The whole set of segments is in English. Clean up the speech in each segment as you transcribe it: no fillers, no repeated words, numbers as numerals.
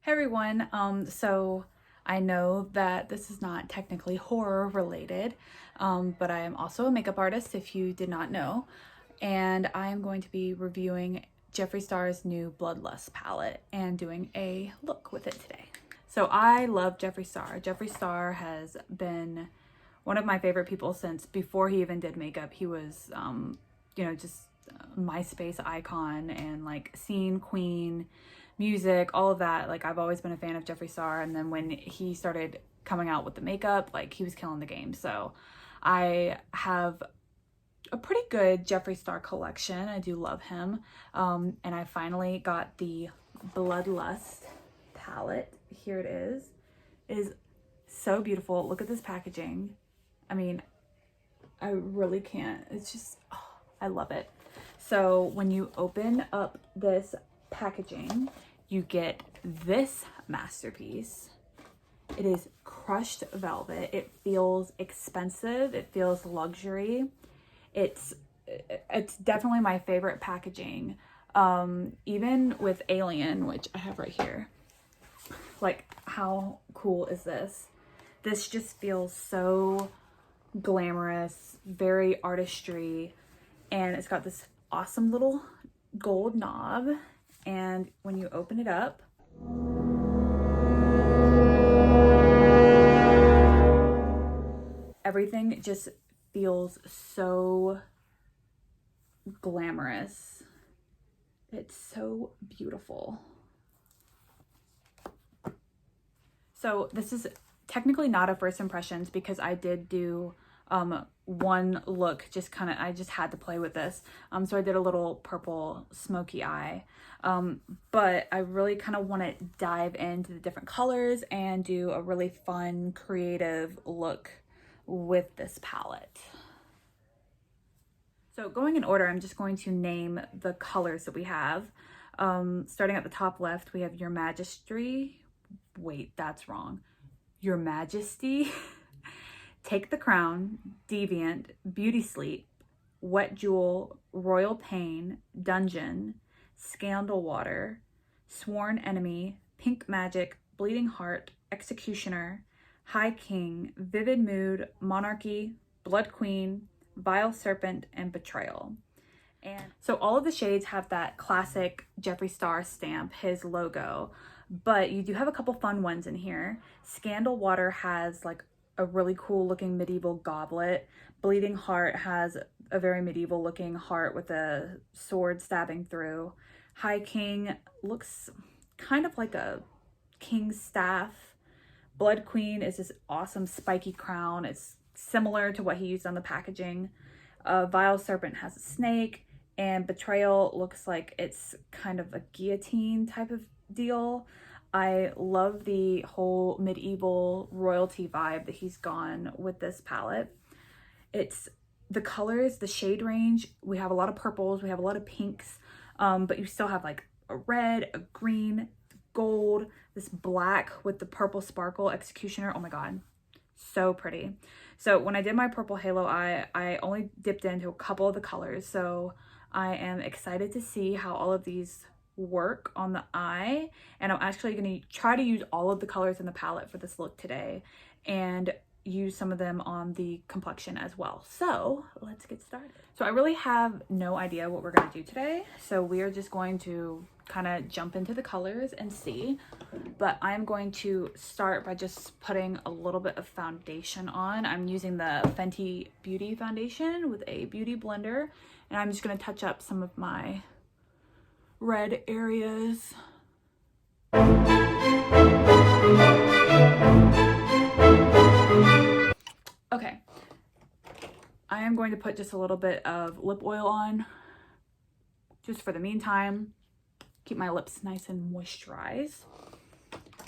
Hey everyone, so I know that this is not technically horror related, but I am also a makeup artist if you did not know, and I am going to be reviewing Jeffree Star's new Bloodlust palette and doing a look with it today. So I love Jeffree Star. Jeffree Star has been one of my favorite people since before he even did makeup. He was, just a MySpace icon and like scene queen, music, all of that. Like I've always been a fan of Jeffree Star, and then when he started coming out with the makeup, like he was killing the game. So I have a pretty good Jeffree Star collection. I do love him. And I finally got the Bloodlust palette. Here it is. It is so beautiful. Look at this packaging. I mean, I really can't. It's just, oh, I love it. So when you open up this packaging, you get this masterpiece. It is crushed velvet. It feels expensive. It feels luxury. It's definitely my favorite packaging. Even with Alien, which I have right here. Like, how cool is this? This just feels so glamorous, very artistry, and it's got this awesome little gold knob. And when you open it up, everything just feels so glamorous. It's so beautiful. So this is technically not a first impressions because I did do one look, I just had to play with this. So I did a little purple smoky eye, but I really kind of want to dive into the different colors and do a really fun, creative look with this palette. So going in order, I'm just going to name the colors that we have. Starting at the top left, we have Your Majesty. Wait, that's wrong. Your Majesty. Take the Crown, Deviant, Beauty Sleep, Wet Jewel, Royal Pain, Dungeon, Scandal Water, Sworn Enemy, Pink Magic, Bleeding Heart, Executioner, High King, Vivid Mood, Monarchy, Blood Queen, Vile Serpent, and Betrayal. And so all of the shades have that classic Jeffree Star stamp, his logo, but you do have a couple fun ones in here. Scandal Water has like a really cool looking medieval goblet. Bleeding Heart has a very medieval looking heart with a sword stabbing through. High King looks kind of like a king's staff. Blood Queen is this awesome spiky crown. It's similar to what he used on the packaging. Vile Serpent has a snake, and Betrayal looks like it's kind of a guillotine type of deal. I love the whole medieval royalty vibe that he's gone with this palette. It's the colors, the shade range. We have a lot of purples, we have a lot of pinks, but you still have like a red, a green, gold, this black with the purple sparkle executioner. Oh my god, so pretty. So when I did my purple halo eye, I only dipped into a couple of the colors, so I am excited to see how all of these work on the eye, and I'm actually going to try to use all of the colors in the palette for this look today and use some of them on the complexion as well. So let's get started. So I really have no idea what we're going to do today, so we are just going to kind of jump into the colors and see. But I'm going to start by just putting a little bit of foundation on. I'm using the Fenty Beauty foundation with a beauty blender, and I'm just going to touch up some of my red areas. Okay, I am going to put just a little bit of lip oil on just for the meantime, keep my lips nice and moisturized.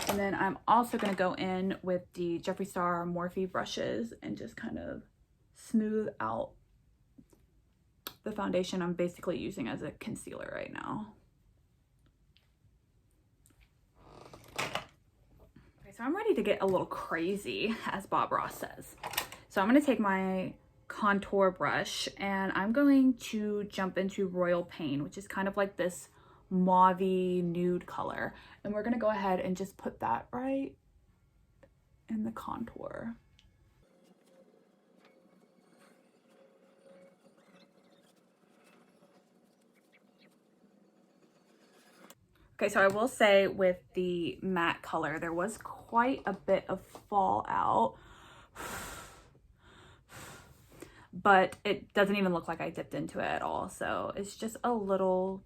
And then I'm also going to go in with the Jeffree Star Morphe brushes and just kind of smooth out the foundation I'm basically using as a concealer right now. Okay, so I'm ready to get a little crazy, as Bob Ross says. So I'm going to take my contour brush and I'm going to jump into Royal Pain, which is kind of like this mauvey nude color. And we're gonna go ahead and just put that right in the contour. Okay, so I will say with the matte color, there was quite a bit of fallout, but it doesn't even look like I dipped into it at all. So it's just a little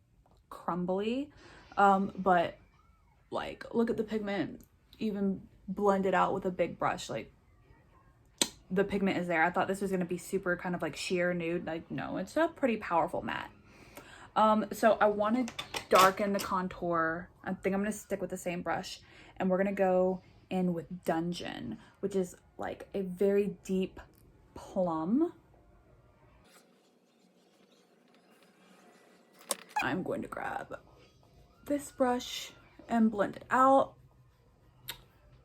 crumbly, but like, look at the pigment, even blended out with a big brush, like the pigment is there. I thought this was gonna be super kind of like sheer nude. Like, no, it's a pretty powerful matte. So I want to darken the contour. I think I'm going to stick with the same brush, and we're going to go in with Dungeon, which is like a very deep plum. I'm going to grab this brush and blend it out.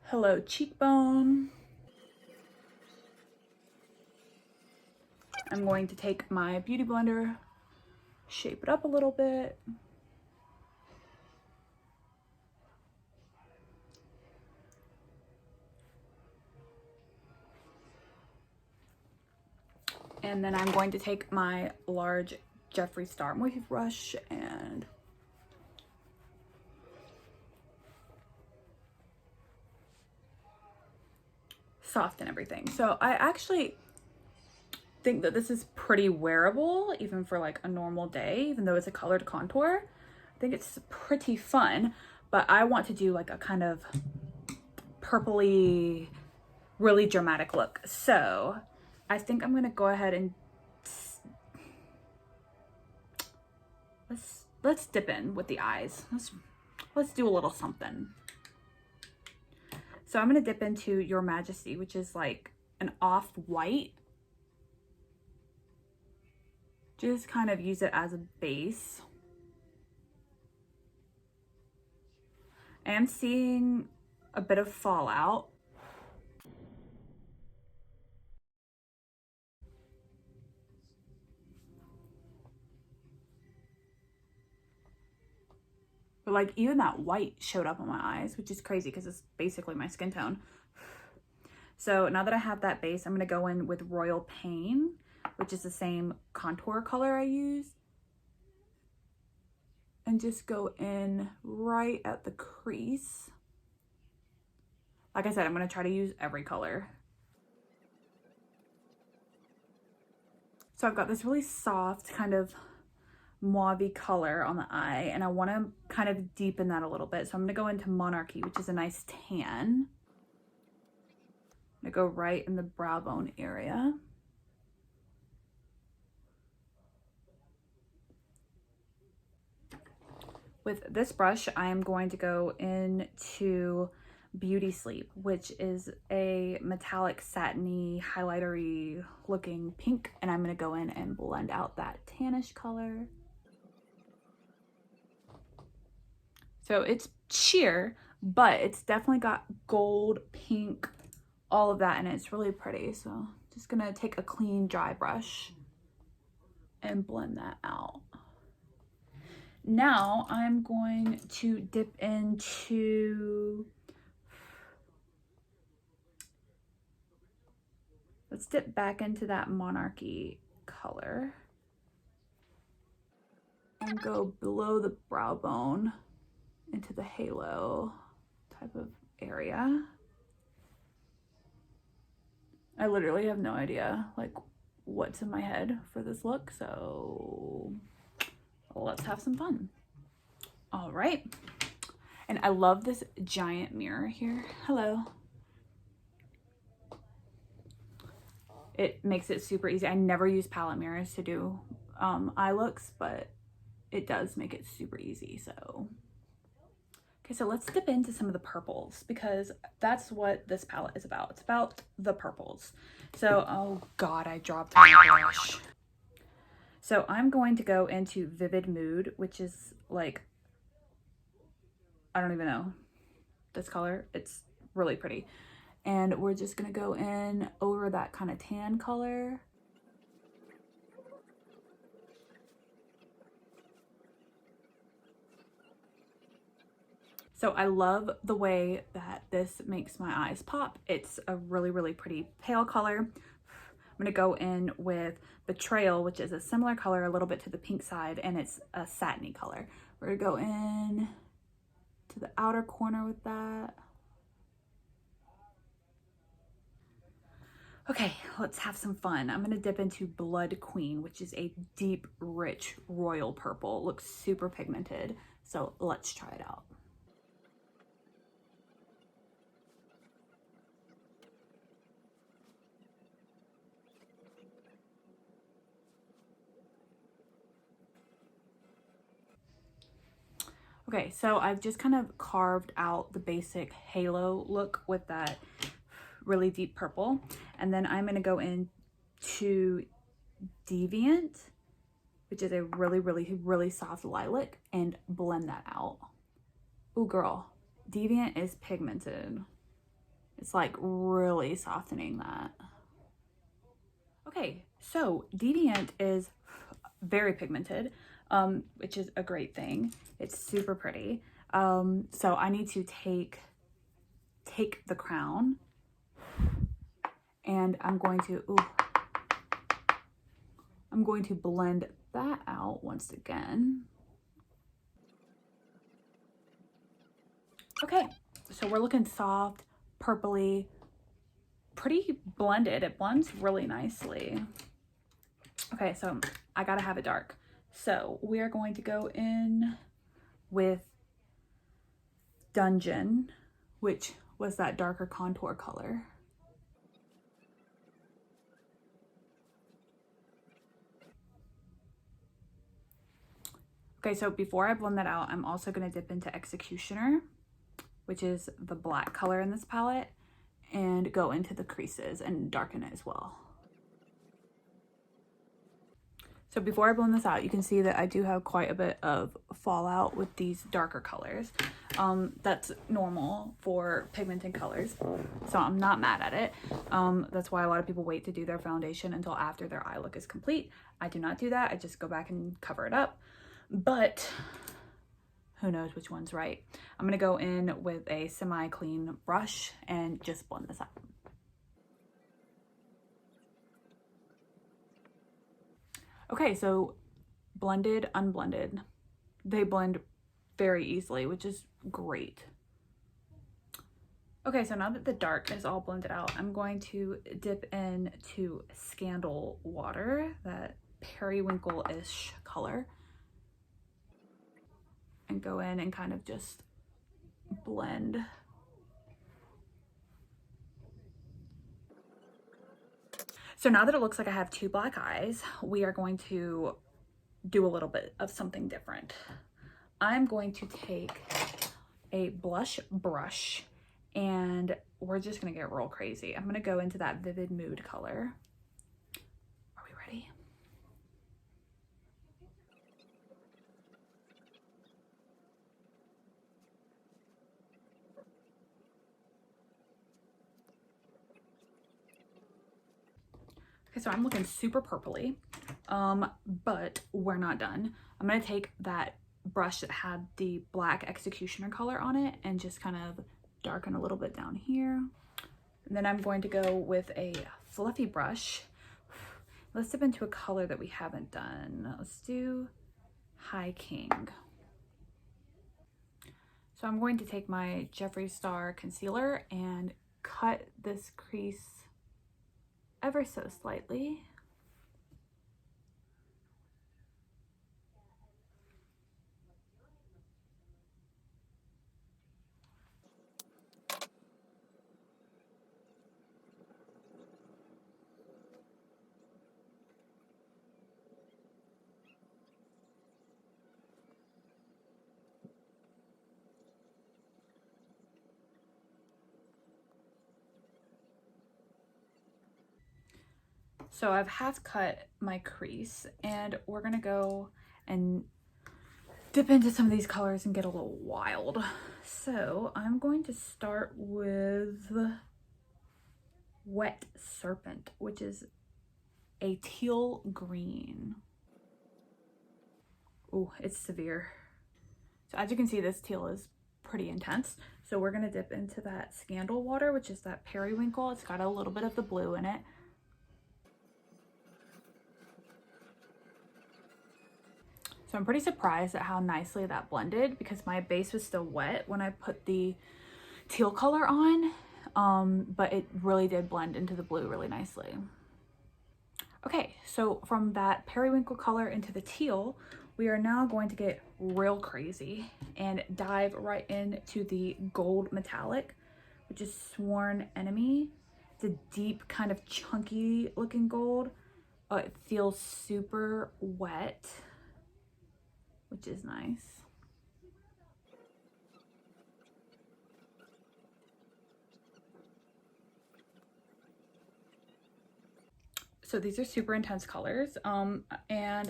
Hello, cheekbone. I'm going to take my beauty blender, shape it up a little bit. And then I'm going to take my large Jeffree Star Wave brush and soften everything. So I actually think that this is pretty wearable, even for like a normal day, even though it's a colored contour. I think it's pretty fun, but I want to do like a kind of purpley, really dramatic look. So I think I'm gonna go ahead and let's dip in with the eyes. Let's do a little something. So I'm gonna dip into Your Majesty, which is like an off-white. Just kind of use it as a base. I am seeing a bit of fallout. But like even that white showed up on my eyes, which is crazy because it's basically my skin tone. So now that I have that base, I'm gonna go in with Royal Pain, which is the same contour color I use. And just go in right at the crease. Like I said, I'm gonna try to use every color. So I've got this really soft kind of mauve color on the eye, and I want to kind of deepen that a little bit. So I'm going to go into Monarchy, which is a nice tan. I'm going to go right in the brow bone area. With this brush, I am going to go into Beauty Sleep, which is a metallic satiny highlightery looking pink, and I'm going to go in and blend out that tannish color. So it's sheer, but it's definitely got gold, pink, all of that, and it's really pretty. So just gonna take a clean dry brush and blend that out. Now I'm going to dip into, let's dip back into that Monarchy color and go below the brow bone into the halo type of area. I literally have no idea like what's in my head for this look, so let's have some fun. All right. And I love this giant mirror here. Hello. It makes it super easy. I never use palette mirrors to do eye looks, but it does make it super easy. So okay, so let's dip into some of the purples because that's what this palette is about. It's about the purples. So, oh God, I dropped my brush. So I'm going to go into Vivid Mood, which is like, I don't even know this color. It's really pretty. And we're just gonna go in over that kind of tan color. So I love the way that this makes my eyes pop. It's a really, really pretty pale color. I'm gonna go in with Betrayal, which is a similar color, a little bit to the pink side, and it's a satiny color. We're gonna go in to the outer corner with that. Okay, let's have some fun. I'm gonna dip into Blood Queen, which is a deep, rich royal purple. It looks super pigmented, so let's try it out. Okay, so I've just kind of carved out the basic halo look with that really deep purple. And then I'm gonna go in to Deviant, which is a really, really, really soft lilac, and blend that out. Ooh, girl, Deviant is pigmented. It's like really softening that. Okay, so Deviant is very pigmented, which is a great thing. It's super pretty. So I need to take the crown, and I'm going to blend that out once again. Okay, so we're looking soft, purpley, pretty blended. It blends really nicely. Okay, so I gotta have it dark. So we are going to go in with Dungeon, which was that darker contour color. Okay, so before I blend that out, I'm also gonna dip into Executioner, which is the black color in this palette, and go into the creases and darken it as well. So before I blend this out, you can see that I do have quite a bit of fallout with these darker colors. That's normal for pigmented colors, so I'm not mad at it. That's why a lot of people wait to do their foundation until after their eye look is complete. I do not do that. I just go back and cover it up, but who knows which one's right. I'm gonna go in with a semi-clean brush and just blend this out. Okay, so blended, unblended. They blend very easily, which is great. Okay, so now that the dark is all blended out, I'm going to dip into Scandal Water, that periwinkle-ish color, and go in and kind of just blend. So now that it looks like I have two black eyes, we are going to do a little bit of something different. I'm going to take a blush brush and we're just gonna get real crazy. I'm gonna go into that Vivid Mood color. Are we ready? Okay, so I'm looking super purpley, but we're not done. I'm gonna take that brush that had the black Executioner color on it and just kind of darken a little bit down here. And then I'm going to go with a fluffy brush. Let's dip into a color that we haven't done. Let's do High King. So I'm going to take my Jeffree Star concealer and cut this crease ever so slightly. So I've half cut my crease and we're gonna go and dip into some of these colors and get a little wild. So I'm going to start with Wet Serpent, which is a teal green. Oh, it's severe. So as you can see, this teal is pretty intense. So we're gonna dip into that Scandal water, which is that periwinkle. It's got a little bit of the blue in it. So I'm pretty surprised at how nicely that blended, because my base was still wet when I put the teal color on, but it really did blend into the blue really nicely. Okay, so from that periwinkle color into the teal, we are now going to get real crazy and dive right into the gold metallic, which is Sworn Enemy. It's a deep, kind of chunky looking gold. It feels super wet, which is nice. So these are super intense colors, and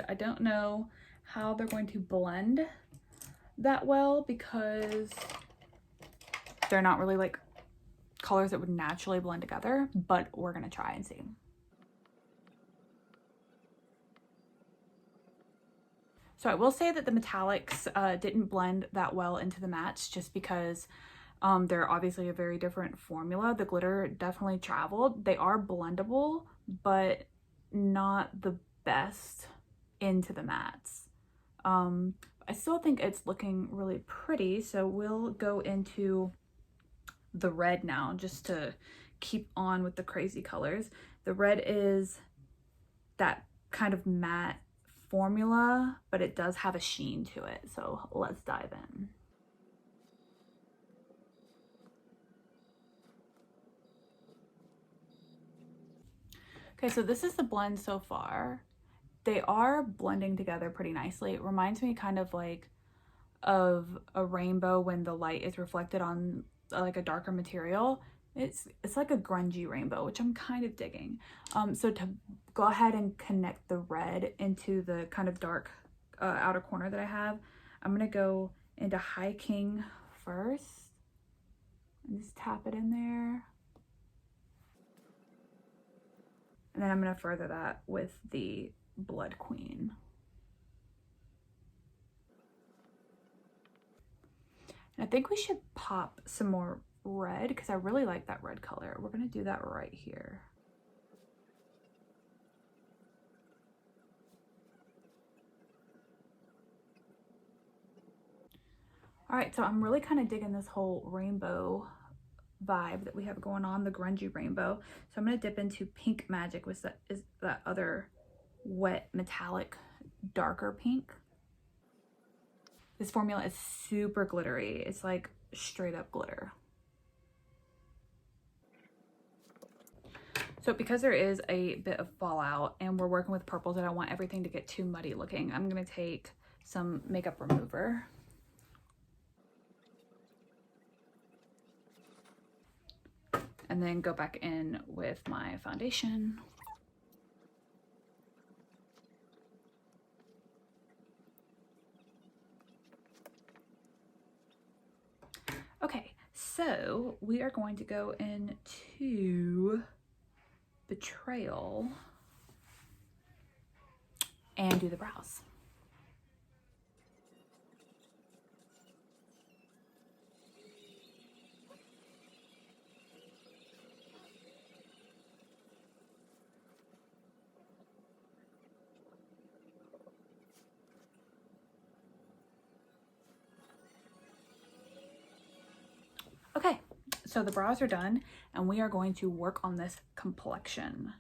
I don't know how they're going to blend that well, because they're not really like colors that would naturally blend together, but we're gonna try and see. So I will say that the metallics didn't blend that well into the mattes, just because they're obviously a very different formula. The glitter definitely traveled. They are blendable, but not the best into the mattes. I still think it's looking really pretty, so we'll go into the red now, just to keep on with the crazy colors. The red is that kind of matte formula, but it does have a sheen to it, so let's dive in. Okay, so this is the blend so far. They are blending together pretty nicely. It reminds me kind of like of a rainbow when the light is reflected on like a darker material. It's like a grungy rainbow, which I'm kind of digging. So to go ahead and connect the red into the kind of dark outer corner that I have, I'm gonna go into High King first and just tap it in there. And then I'm gonna further that with the Blood Queen. And I think we should pop some more red, because I really like that red color. We're gonna do that right here. All right, so I'm really kind of digging this whole rainbow vibe that we have going on, the grungy rainbow. So I'm gonna dip into Pink Magic, which is that other wet metallic darker pink. This formula is super glittery. It's like straight up glitter. So because there is a bit of fallout and we're working with purples and I don't want everything to get too muddy looking, I'm gonna take some makeup remover. And then go back in with my foundation. Okay, so we are going to go into Betrayal and do the brows. Okay, so the brows are done and we are going to work on this complexion.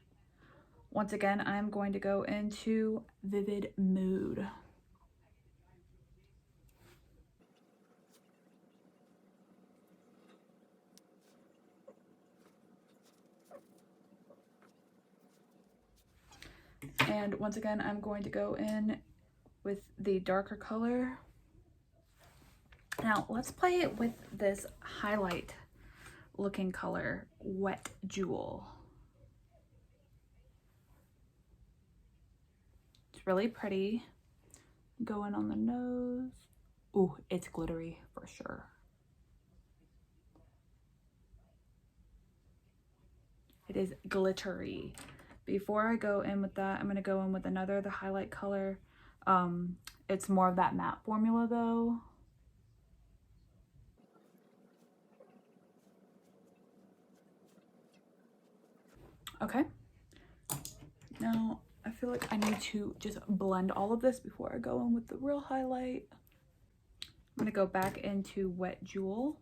Once again, I'm going to go into Vivid Mood. And once again, I'm going to go in with the darker color. Now let's play with this highlight looking color, Wet Jewel. It's really pretty. Going on the nose. Ooh, it's glittery for sure. It is glittery. Before I go in with that, I'm going to go in with another, the highlight color. It's more of that matte formula though. Okay. Now, I feel like I need to just blend all of this before I go in with the real highlight. I'm gonna go back into Wet Jewel.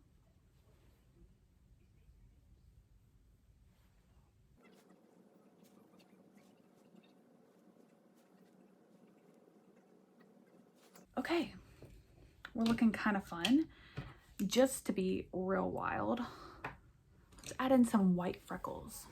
Okay, we're looking kind of fun. Just to be real wild, let's add in some white freckles.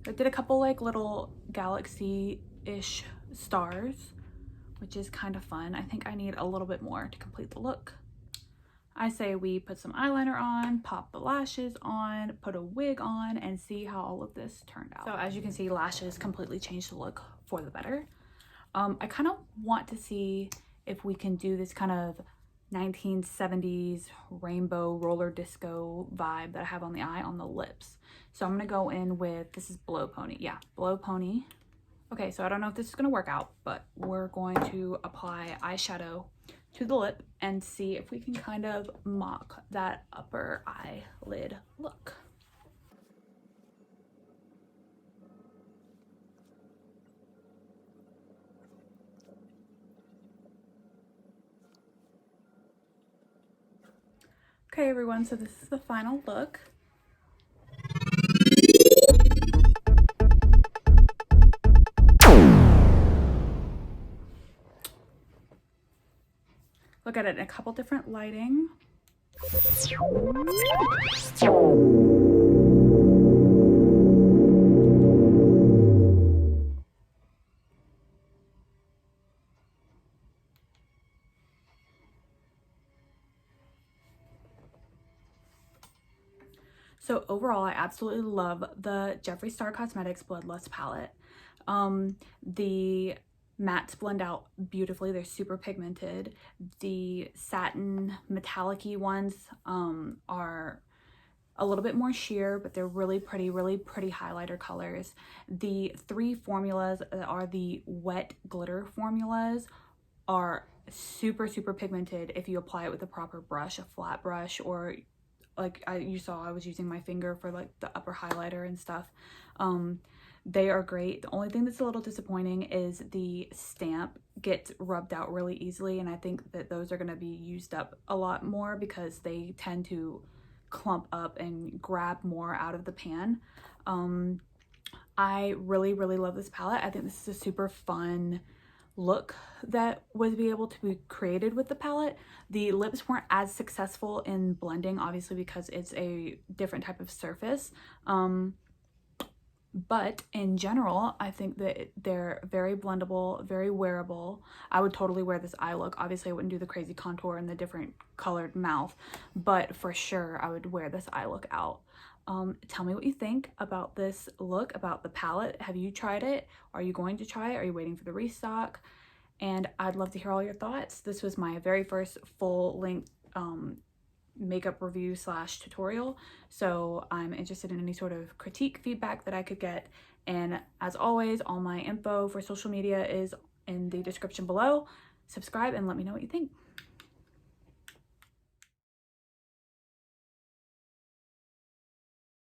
I did a couple like little galaxy-ish stars, which is kind of fun. I think I need a little bit more to complete the look. I say we put some eyeliner on, pop the lashes on, put a wig on, and see how all of this turned out. So as you can see, lashes completely changed the look for the better. I kind of want to see if we can do this kind of 1970s rainbow roller disco vibe that I have on the eye on the lips. So I'm gonna go in with, this is Blow Pony. Yeah, Blow Pony. Okay, so I don't know if this is gonna work out, but we're going to apply eyeshadow to the lip and see if we can kind of mock that upper eyelid look. Okay, everyone, so this is the final look. Look at it in a couple different lighting. So overall, I absolutely love the Jeffree Star Cosmetics Bloodlust palette. The mattes blend out beautifully. They're super pigmented. The satin metallic-y ones are a little bit more sheer, but they're really pretty highlighter colors. The three formulas that are the wet glitter formulas are super pigmented if you apply it with a proper brush, a flat brush, or like you saw I was using my finger for like the upper highlighter and stuff. They are great. The only thing that's a little disappointing is the stamp gets rubbed out really easily, and I think that those are going to be used up a lot more because they tend to clump up and grab more out of the pan. I really love this palette. I think this is a super fun look that was be able to be created with the palette. The lips weren't as successful in blending, obviously, because it's a different type of surface. But in general, I think that they're very blendable, very wearable. I would totally wear this eye look. Obviously, I wouldn't do the crazy contour and the different colored mouth, but for sure, I would wear this eye look out. Tell me what you think about this look, about the palette. Have you tried it? Are you going to try it? Are you waiting for the restock? And I'd love to hear all your thoughts. This was my very first full-length makeup review slash tutorial, so I'm interested in any sort of critique, feedback that I could get. And as always, all my info for social media is in the description below. Subscribe and let me know what you think.